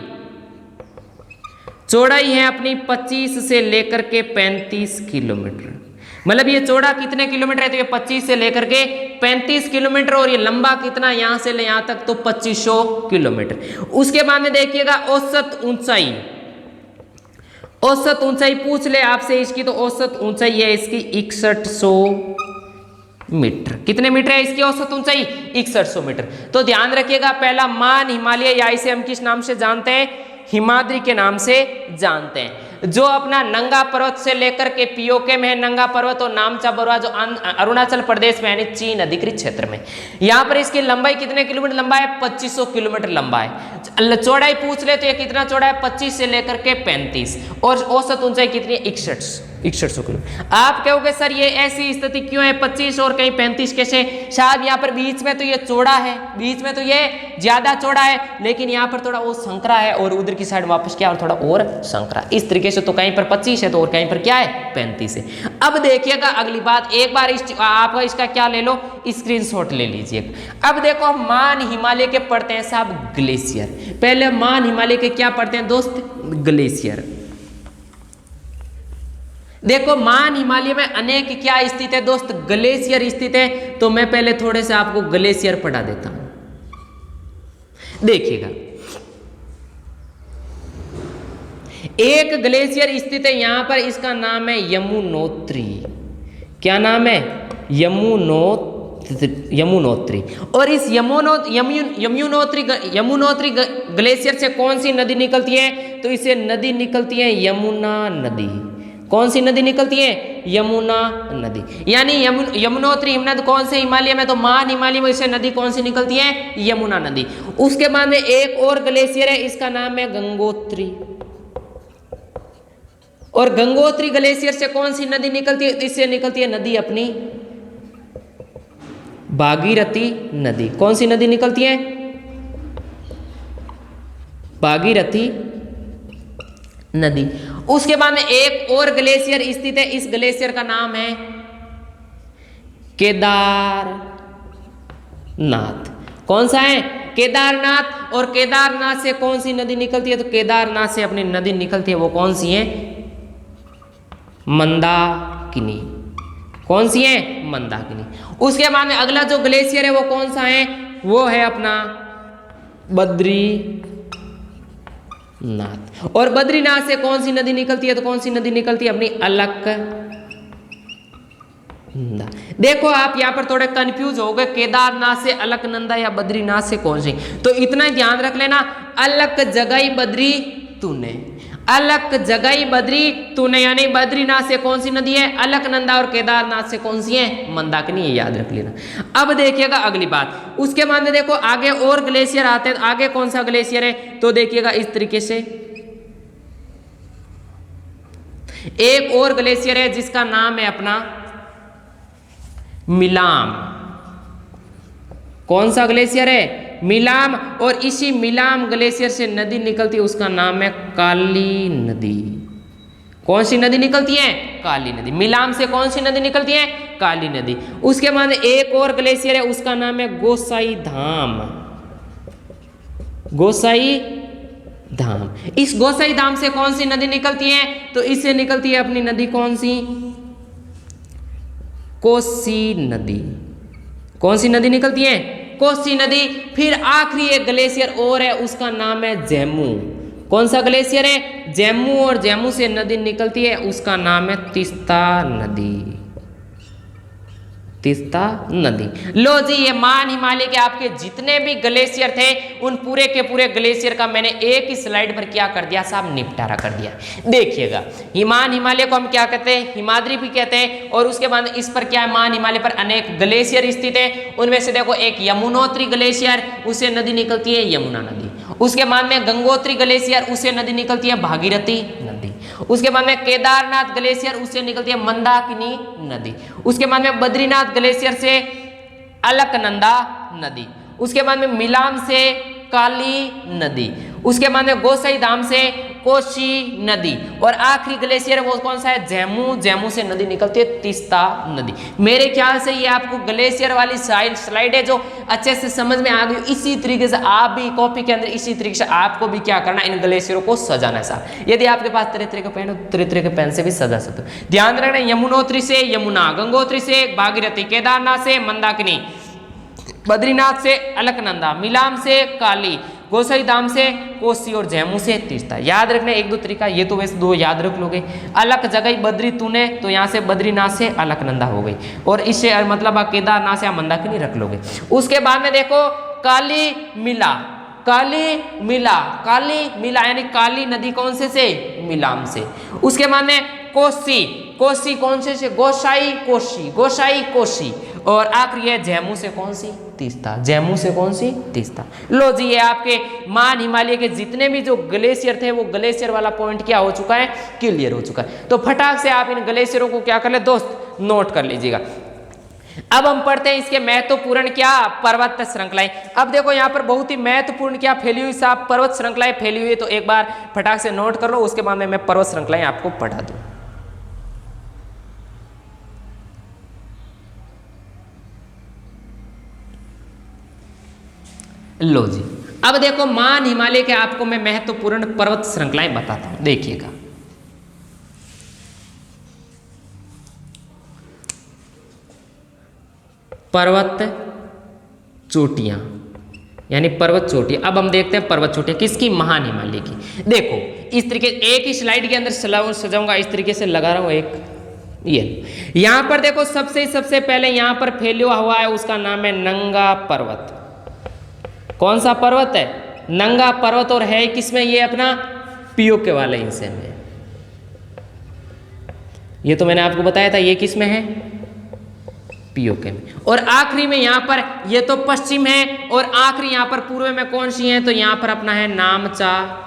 चौड़ाई है अपनी 25 से लेकर के 35 किलोमीटर। मतलब ये चौड़ा कितने किलोमीटर है? तो ये 25 से लेकर के 35 किलोमीटर। और ये लंबा कितना? यहां से ले यहां तक तो 2500 किलोमीटर। उसके बाद में देखिएगा औसत ऊंचाई, औसत ऊंचाई पूछ ले आपसे इसकी, तो औसत ऊंचाई है इसकी 6100 मीटर। कितने मीटर है इसकी औसत ऊंचाई? 6100 मीटर। तो ध्यान रखिएगा, पहला मान हिमालय, या इसे हम किस नाम से जानते हैं? हिमाद्री के नाम से जानते हैं। जो अपना नंगा पर्वत से लेकर के पीओके में है नंगा पर्वत, और नामचा बरवा जो अरुणाचल प्रदेश में यानी चीन अधिकृत क्षेत्र में। यहाँ पर इसकी लंबाई कितने किलोमीटर लंबा है? 2500 किलोमीटर लंबा है। चौड़ाई पूछ ले तो ये कितना चौड़ा है? 25 से लेकर के 35। और औसत ऊंचाई कितनी है? 6100 किलोमीटर। आप कहोगे सर ये ऐसी स्थिति क्यों है, 25 और कहीं 35 कैसे? शायद यहाँ पर बीच में तो ये चौड़ा है, बीच में तो ये ज्यादा चौड़ा है, लेकिन यहाँ पर थोड़ा और संकरा है, और उधर की साइड वापस क्या और थोड़ा और संकरा। इस तरीके से तो कहीं पर 25 है तो और कहीं पर क्या है? 35 है। अब देखिएगा अगली बात, एक बार आपका इसका क्या ले लो? स्क्रीनशॉट ले लीजिए। अब देखो मान हिमालय के पढ़ते हैं साहब ग्लेशियर। पहले मान हिमालय के क्या पढ़ते हैं दोस्त? ग्लेशियर। देखो मान हिमालय में अनेक क्या स्थित है दोस्त? ग्लेशियर स्थित है। तो मैं पहले थोड़े से आपको ग्लेशियर पढ़ा देता हूं, देखिएगा। एक ग्लेशियर स्थित है यहां पर, इसका नाम है यमुनोत्री। क्या नाम है? यमुनोत्री। और इस यमुनोत्री ग्लेशियर से कौन सी नदी निकलती है? तो इसे नदी निकलती है यमुना नदी। कौन सी नदी निकलती है? यमुना नदी। यानी यमुनोत्री हिमनद कौन से हिमालय में? तो मान हिमालय में इसे नदी कौन सी निकलती है? यमुना नदी। उसके बाद में एक और ग्लेशियर है, इसका नाम है गंगोत्री। और गंगोत्री ग्लेशियर से कौन सी नदी निकलती है? इससे निकलती है नदी अपनी भागीरथी नदी। कौन सी नदी निकलती है? भागीरथी नदी। उसके बाद में एक और ग्लेशियर स्थित है, इस ग्लेशियर का नाम है केदारनाथ। कौन सा है? केदारनाथ। और केदारनाथ से कौन सी नदी निकलती है? तो केदारनाथ से अपनी नदी निकलती है, वो कौन सी है? मंदाकिनी। कौन सी है? मंदाकिनी। उसके बाद में अगला जो ग्लेशियर है वो कौन सा है? वो है अपना बद्रीनाथ। और बद्रीनाथ से कौन सी नदी निकलती है? तो कौन सी नदी निकलती है? अपनी अलकनंदा। देखो आप यहाँ पर थोड़े कंफ्यूज हो गए, केदारनाथ से अलकनंदा या बद्रीनाथ से कौन सी? तो इतना ही ध्यान रख लेना, अलक जगई बद्री तूने, अलक जगई बद्री तूने। यानी बद्रीनाथ से कौन सी नदी है? अलकनंदा। और केदारनाथ से कौन सी है? मंदाकिनी। ये याद रख लेना। अब देखिएगा अगली बात, उसके बाद में देखो आगे और ग्लेशियर आते हैं। आगे कौन सा ग्लेशियर है? तो देखिएगा इस तरीके से एक और ग्लेशियर है जिसका नाम है अपना मिलाम। कौन सा ग्लेशियर है? मिलाम। और इसी मिलाम ग्लेशियर से नदी निकलती है, उसका नाम है काली नदी। कौन सी नदी निकलती है? काली नदी। मिलाम से कौन सी नदी निकलती है? काली नदी। उसके बाद एक और ग्लेशियर है, उसका नाम है गोसाई धाम। गोसाई धाम। इस गोसाई धाम से कौन सी नदी निकलती है? तो इससे निकलती है अपनी नदी कौन सी? कोसी नदी। कौन सी नदी निकलती है? कोसी नदी। फिर आखिरी एक ग्लेशियर और है, उसका नाम है जम्मू। कौन सा ग्लेशियर है? जम्मू। और जम्मू से नदी निकलती है, उसका नाम है तीस्ता नदी। तीस्ता नदी। लो जी, ये मान हिमालय के आपके जितने भी ग्लेशियर थे उन पूरे के पूरे ग्लेशियर का मैंने एक ही स्लाइड पर क्या कर दिया साहब, निपटारा कर दिया। देखिएगा, मान हिमालय को हम क्या कहते हैं? हिमाद्री भी कहते हैं। और उसके बाद इस पर क्या है, मान हिमालय पर अनेक ग्लेशियर स्थित है। उनमें से देखो एक यमुनोत्री ग्लेशियर, उससे नदी निकलती है यमुना नदी। उसके बाद में गंगोत्री ग्लेशियर, उससे नदी निकलती है भागीरथी नदी। उसके बाद में केदारनाथ ग्लेशियर, उससे निकलती है मंदाकिनी नदी। उसके बाद में बद्रीनाथ ग्लेशियर से अलकनंदा नदी। उसके बाद में मिलाम से काली नदी। उसके बाद में गोसाई धाम से कोसी नदी। और आखिरी ग्लेशियर वो कौन सा है? जम्मू। जम्मू से नदी निकलती है तीस्ता नदी। मेरे ख्याल से ये आपको ग्लेशियर वाली स्लाइड है जो अच्छे से समझ में आ गई। इसी तरीके से आप भी कॉपी के अंदर इसी तरीके से आपको भी क्या करना, इन ग्लेशियरों को सजाना है साहब। यदि आपके पास तरह तरह के पेन हो, तरह तरह के पेन से भी सजा सकते हो। ध्यान रखना, यमुनोत्री से यमुना, गंगोत्री से भागीरथी, केदारनाथ से मंदाकिनी, बद्रीनाथ से अलकनंदा, मिलाम से काली, गोसाई धाम से कोसी और जम्मू से तीस्ता। याद रखना एक दो तरीका, ये तो वैसे दो याद रख लोगे। अलक जगह बद्री तूने, तो यहाँ से बद्रीनाथ से अलकनंदा हो गई। और इससे मतलब केदारनाथ से मंदाकिनी रख लोगे। उसके बाद में देखो काली मिला, काली मिला, काली मिला यानी काली नदी कौन से मिलाम से। उसके बाद में कोसी, कोसी कौन से गोसाई कोसी, गोसाई कोसी। और आखिरी है जम्मू से कौन सी? तीस्ता। जम्मू से कौन सी? तीस्ता। लो जी, ये आपके मान हिमालय के जितने भी जो ग्लेशियर थे वो ग्लेशियर वाला पॉइंट क्या हो चुका है, क्लियर हो चुका है। तो फटाक से आप इन ग्लेशियरों को क्या कर ले दोस्त, नोट कर लीजिएगा। अब हम पढ़ते हैं इसके महत्वपूर्ण क्या पर्वत श्रृंखलाएं। अब देखो यहाँ पर बहुत ही महत्वपूर्ण क्या फैली हुई साहब, पर्वत श्रृंखलाएं फैली हुई है। तो एक बार फटाक से नोट कर लो, उसके बाद में मैं पर्वत श्रृंखलाएं आपको पढ़ा दूं। लो जी, अब देखो मान हिमालय के आपको मैं महत्वपूर्ण पर्वत श्रृंखलाएं बताता हूं, देखिएगा। पर्वत चोटियां यानी पर्वत चोटी। अब हम देखते हैं पर्वत चोटियां किसकी, महान हिमालय की। देखो इस तरीके एक ही स्लाइड के अंदर सजाऊंगा, इस तरीके से लगा रहा हूं एक। ये यहां पर देखो सबसे पहले यहां पर फैला हुआ है, उसका नाम है नंगा पर्वत। कौन सा पर्वत है? नंगा पर्वत। और है किसमें? ये अपना पीओके वाले हिस्से में। ये तो मैंने आपको बताया था, ये किसमें है? पीओके में। और आखिरी में यहां पर ये तो पश्चिम है, और आखिरी यहां पर पूर्व में कौन सी है? तो यहां पर अपना है नामचा।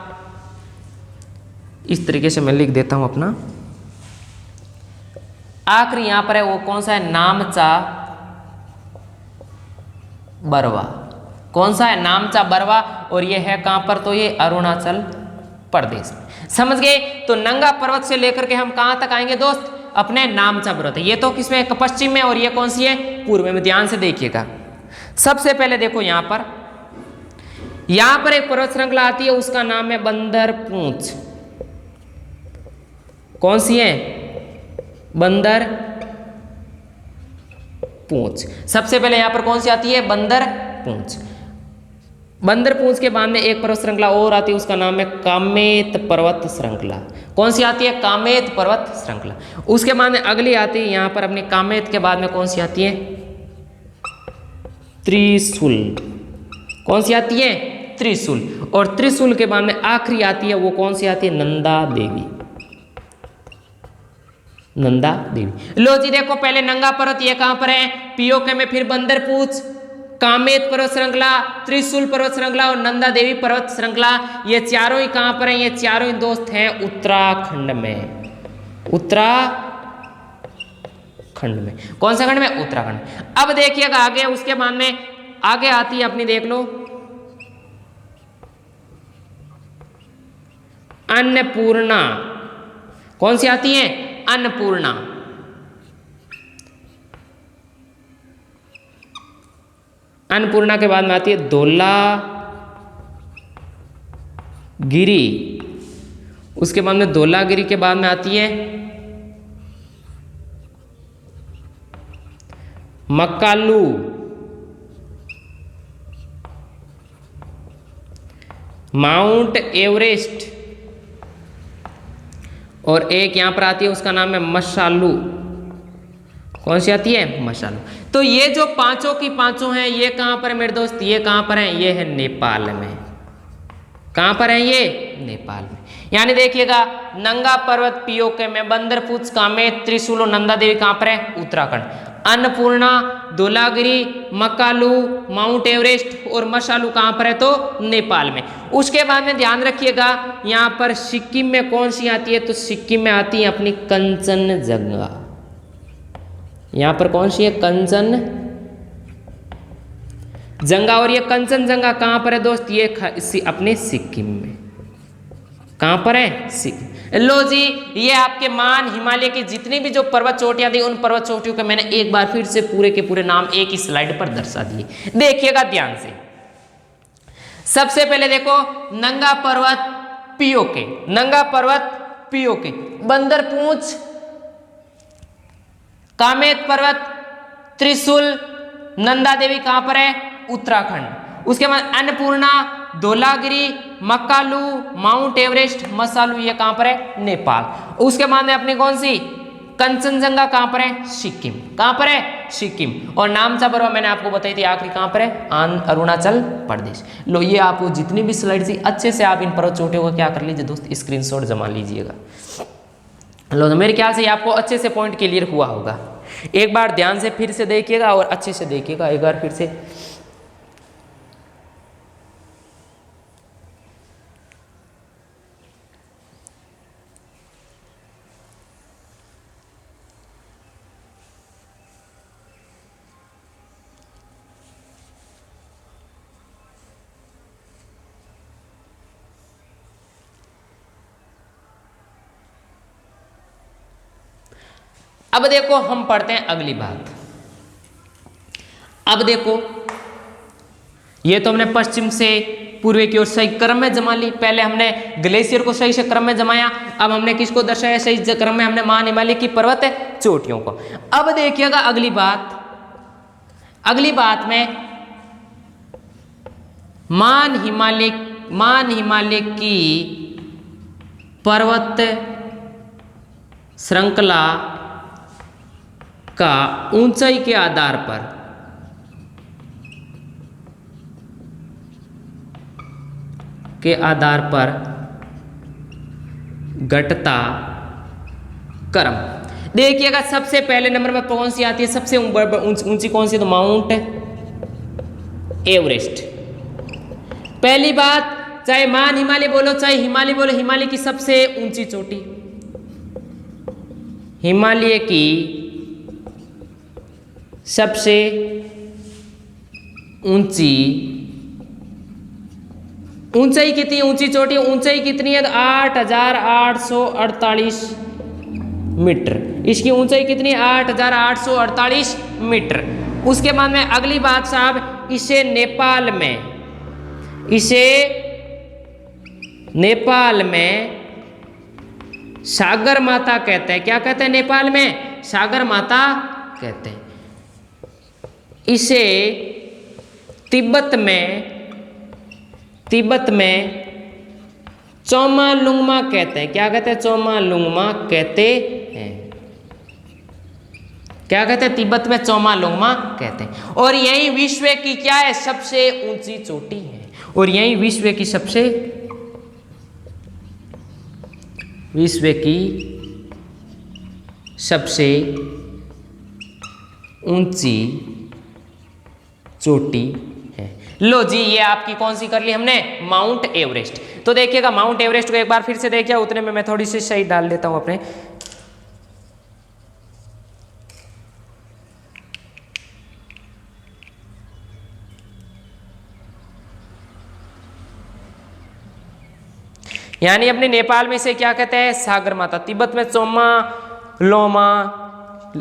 इस तरीके से मैं लिख देता हूं अपना। आखिरी यहां पर है वो कौन सा है? नामचा बरवा। कौन सा है? नामचा बरवा। और ये है कहां पर? तो ये अरुणाचल प्रदेश। समझ गए? तो नंगा पर्वत से लेकर के हम कहां तक आएंगे दोस्त? अपने नामचा पर्वत। ये तो किसमें? पश्चिम में। और ये कौन सी है? पूर्व में। ध्यान से देखिएगा। सबसे पहले देखो यहां पर एक पर्वत श्रृंखला आती है, उसका नाम है बंदर पूंछ। कौन सी है? बंदर पूंछ। सबसे पहले यहां पर कौन सी आती है? बंदर पूंछ। बंदर पूंछ के बाद में एक पर्वत श्रृंखला और आती है, उसका नाम है कामेत पर्वत श्रृंखला। कौन सी आती है? कामेत पर्वत श्रृंखला। उसके बाद में अगली आती है यहां पर अपनी कामेत के बाद में कौन सी आती है? त्रिशूल। कौन सी आती है? त्रिशूल। और त्रिशूल के बाद में आखिरी आती है वो कौन सी आती है? नंदा देवी। नंदा देवी। लो जी देखो, पहले नंगा पर्वत ये कहां पर है? पीओके में। फिर बंदर पूंछ, कामेत पर्वत श्रृंखला, त्रिशूल पर्वत श्रृंखला और नंदा देवी पर्वत श्रृंखला। ये चारों ही कहां पर हैं? ये चारों ही दोस्त हैं उत्तराखंड में। उत्तराखंड में। कौन सा खंड में? उत्तराखंड। अब देखिएगा आगे, उसके बाद में आगे आती है अपनी, देख लो, अन्नपूर्णा। कौन सी आती है? अन्नपूर्णा। अन्नपूर्णा के बाद में आती है धौलागिरी। उसके बाद में धौलागिरी के बाद में आती है मक्कालू। माउंट एवरेस्ट, और एक यहां पर आती है उसका नाम है मशालू। कौन सी आती है? मशालू। तो ये जो पांचों की पांचों हैं, ये कहां पर है मेरे दोस्त? ये कहां पर है? ये है नेपाल में। कहां पर है ये? नेपाल में। यानी देखिएगा, नंगा पर्वत पीओके में, बंदरपूछ, कामेत, त्रिशूल और नंदा देवी कहां पर है? उत्तराखंड। अन्नपूर्णा, धौलागिरी, मकालू, माउंट एवरेस्ट और मशालू कहां पर है? तो नेपाल में। उसके बाद में ध्यान रखिएगा, यहां पर सिक्किम में कौन सी आती है? तो सिक्किम में आती है अपनी कंचनजंगा। यहां पर कौन सी है? कंचनजंगा। और ये कंचनजंगा कहां पर है दोस्त? ये अपने सिक्किम में। कहां पर है? सिक्किम। लो जी, ये आपके मान हिमालय की जितनी भी जो पर्वत चोटियां थी, उन पर्वत चोटियों के मैंने एक बार फिर से पूरे के पूरे नाम एक ही स्लाइड पर दर्शा दिए। देखिएगा ध्यान से। सबसे पहले देखो, नंगा पर्वत पीओके, नंगा पर्वत पीओके, बंदरपूछ, कामेत पर्वत, त्रिशूल, नंदा देवी कहां पर है? उत्तराखंड। उसके बाद अन्नपूर्णा, धौलागिरी, मकालू, माउंट एवरेस्ट, मसालू, ये कहां पर है? नेपाल। उसके बाद में अपनी कौन सी? कंचनजंगा कहां पर है? सिक्किम। कहां पर है? सिक्किम। और नामचा पर्वत मैंने आपको बताई थी आखिरी कहां पर है? अरुणाचल प्रदेश। लो, ये आपको जितनी भी स्लाइड थी अच्छे से आप इन पर्वत चोटियों का क्या कर लीजिए दोस्त? स्क्रीनशॉट जमा लीजिएगा। लो, तो मेरे ख्याल से आपको अच्छे से पॉइंट क्लियर हुआ होगा। एक बार ध्यान से फिर से देखिएगा और अच्छे से देखिएगा एक बार फिर से। अब देखो, हम पढ़ते हैं अगली बात। अब देखो, ये तो हमने पश्चिम से पूर्व की ओर सही क्रम में जमा ली। पहले हमने ग्लेशियर को सही से क्रम में जमाया, अब हमने किसको दर्शाया? सही क्रम में हमने मान हिमालय की पर्वत चोटियों को। अब देखिएगा अगली बात। अगली बात में मान हिमालय की पर्वत श्रृंखला का ऊंचाई के आधार पर घटता क्रम। देखिएगा, सबसे पहले नंबर पर कौन सी आती है? सबसे ऊंची कौन सी? तो माउंट एवरेस्ट। पहली बात, चाहे मान हिमालय बोलो चाहे हिमालय बोलो, हिमालय की सबसे ऊंची चोटी, हिमालय की सबसे ऊंचाई कितनी? ऊंची चोटी ऊंचाई कितनी है? 8,848 मीटर। इसकी ऊंचाई कितनी? 8,848 मीटर। उसके बाद में अगली बात साहब, इसे नेपाल में सागर माता कहते हैं। क्या कहते हैं? नेपाल में सागर माता कहते हैं। इसे तिब्बत में चोमालुंगमा कहते हैं। क्या कहते हैं? चोमालुंगमा कहते हैं। क्या कहते हैं? तिब्बत में चोमालुंगमा कहते हैं। और यही विश्व की क्या है? सबसे ऊंची चोटी है। और यही विश्व की सबसे ऊंची चोटी है। लो जी, ये आपकी कौन सी कर ली हमने? Mount Everest. तो देखिएगा, माउंट एवरेस्ट को एक बार फिर से देखिए, उतने में मैं थोड़ी सी सही डाल देता हूं अपने। यानी अपने नेपाल में से क्या कहते हैं? सागर माता। तिब्बत में चोमा लोमा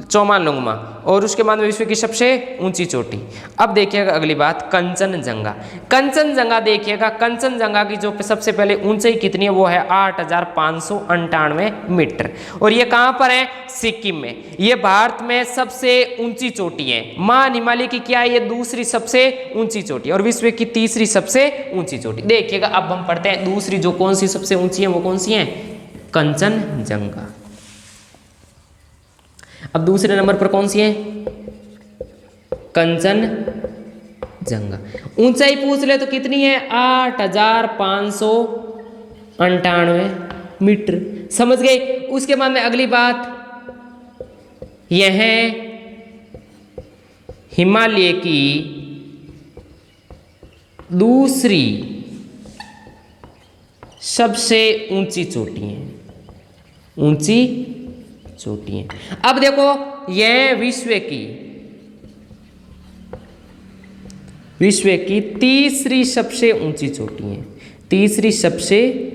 चोमालुंगमा, और उसके बाद में विश्व की सबसे ऊंची चोटी। अब देखिएगा अगली बात, कंचनजंगा। कंचनजंगा देखिएगा, कंचनजंगा की जो सबसे पहले ऊंचाई कितनी है वो है 8,598 मीटर, और ये कहाँ पर है? सिक्किम में। ये भारत में सबसे ऊंची चोटी है। महान हिमालय की क्या है? ये दूसरी सबसे ऊंची चोटी, और विश्व की तीसरी सबसे ऊंची चोटी। देखिएगा अब हम पढ़ते हैं दूसरी जो कौन सी सबसे ऊंची है वो कौन सी है? कंचनजंगा। अब दूसरे नंबर पर कौन सी है? कंचनजंगा। ऊंचाई पूछ ले तो कितनी है? 8,598 मीटर। समझ गए? उसके बाद में अगली बात, यह हिमालय की दूसरी सबसे ऊंची चोटी है, ऊंची चोटी है। अब देखो, यह विश्व की तीसरी सबसे ऊंची चोटी है, तीसरी सबसे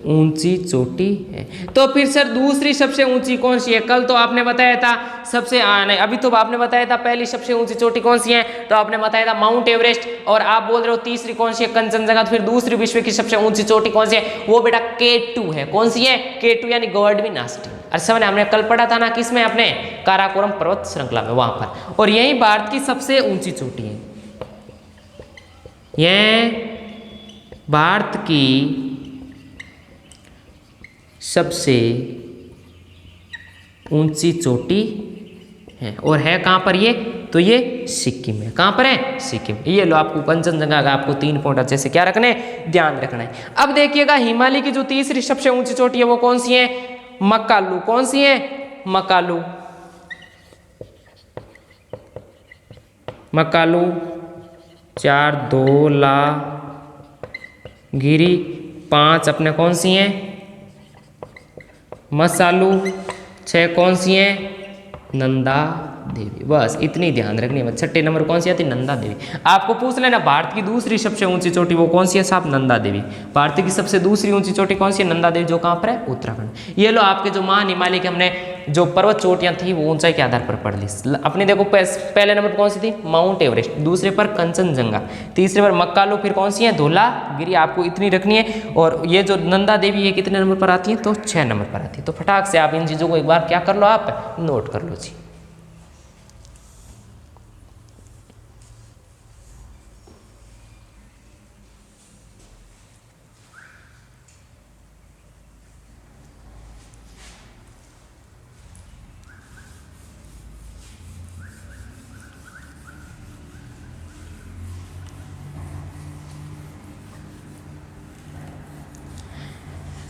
ऊंची चोटी है। तो फिर सर दूसरी सबसे ऊंची कौन सी है? कल तो आपने बताया था सबसे नहीं, अभी तो आपने बताया था पहली सबसे ऊंची चोटी कौन सी है, तो आपने बताया था माउंट एवरेस्ट, और आप बोल रहे हो तीसरी कौन सी है? कंचनजंगा। तो फिर दूसरी विश्व की सबसे ऊंची चोटी कौन सी है? वो बेटा K2 है। कौन सी है? K2 यानी गॉडविन आस्टीन। अच्छा, हमने कल पढ़ा था ना, किसमें? अपने काराकोरम पर्वत श्रृंखला में, वहां पर। और यही भारत की सबसे ऊंची चोटी है, यह भारत की सबसे ऊंची चोटी है, और है कहाँ पर ये? तो ये सिक्किम में। कहाँ पर है? सिक्किम। ये लो, आपको कंचनजंगा का आपको 3 पॉइंट अच्छे से क्या रखने, ध्यान रखना है। अब देखिएगा हिमालय की जो तीसरी सबसे ऊंची चोटी है वो कौन सी है? मकालू। कौन सी है? मकालू। मकालू 4 धौलागिरी, 5 अपने कौन सी हैं? मसालू। 6 कौन सी हैं? नंदा देवी। बस इतनी ध्यान रखनी है। छठे नंबर कौन सी आती है? नंदा देवी। आपको पूछ लेना भारत की दूसरी सबसे ऊंची चोटी वो कौन सी है साहब? नंदा देवी। भारत की सबसे दूसरी ऊंची चोटी कौन सी है? नंदा देवी, जो कहाँ पर है? उत्तराखंड। ये लो, आपके जो महान हिमालय के हमने जो पर्वत चोटियां थी वो ऊंचाई के आधार पर पढ़ ली। अपने देखो, पहले नंबर कौन सी थी? Mount Everest. दूसरे पर कंचनजंगा, तीसरे पर मक्कालू, फिर कौन सी है? धौलागिरी। आपको इतनी रखनी है। और ये जो नंदा देवी है कितने नंबर पर आती है? तो 6 नंबर पर आती है। तो फटाक से आप इन चीजों को एक बार क्या कर लो, आप नोट कर लो जी।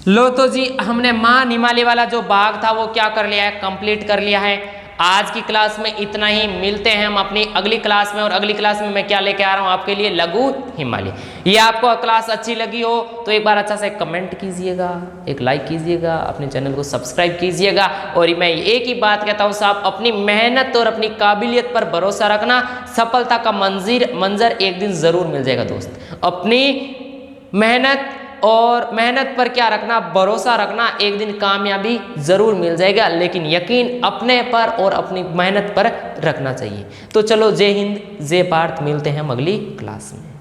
लो तो जी, हमने महान हिमालय वाला जो भाग था वो क्या कर लिया है? कंप्लीट कर लिया है। आज की क्लास में इतना ही। मिलते हैं हम अपनी अगली क्लास में, और अगली क्लास में मैं क्या लेके आ रहा हूँ आपके लिए? लघु हिमालय। ये आपको क्लास अच्छी लगी हो तो एक बार अच्छा से कमेंट कीजिएगा, एक लाइक कीजिएगा, अपने चैनल को सब्सक्राइब कीजिएगा। और मैं एक ही बात कहता हूँ साहब, अपनी मेहनत और अपनी काबिलियत पर भरोसा रखना, सफलता का मंजर एक दिन जरूर मिल जाएगा दोस्त। अपनी मेहनत पर क्या रखना? भरोसा रखना, एक दिन कामयाबी जरूर मिल जाएगा, लेकिन यकीन अपने पर और अपनी मेहनत पर रखना चाहिए। तो चलो, जय हिंद, जय भारत। मिलते हैं हम अगली क्लास में।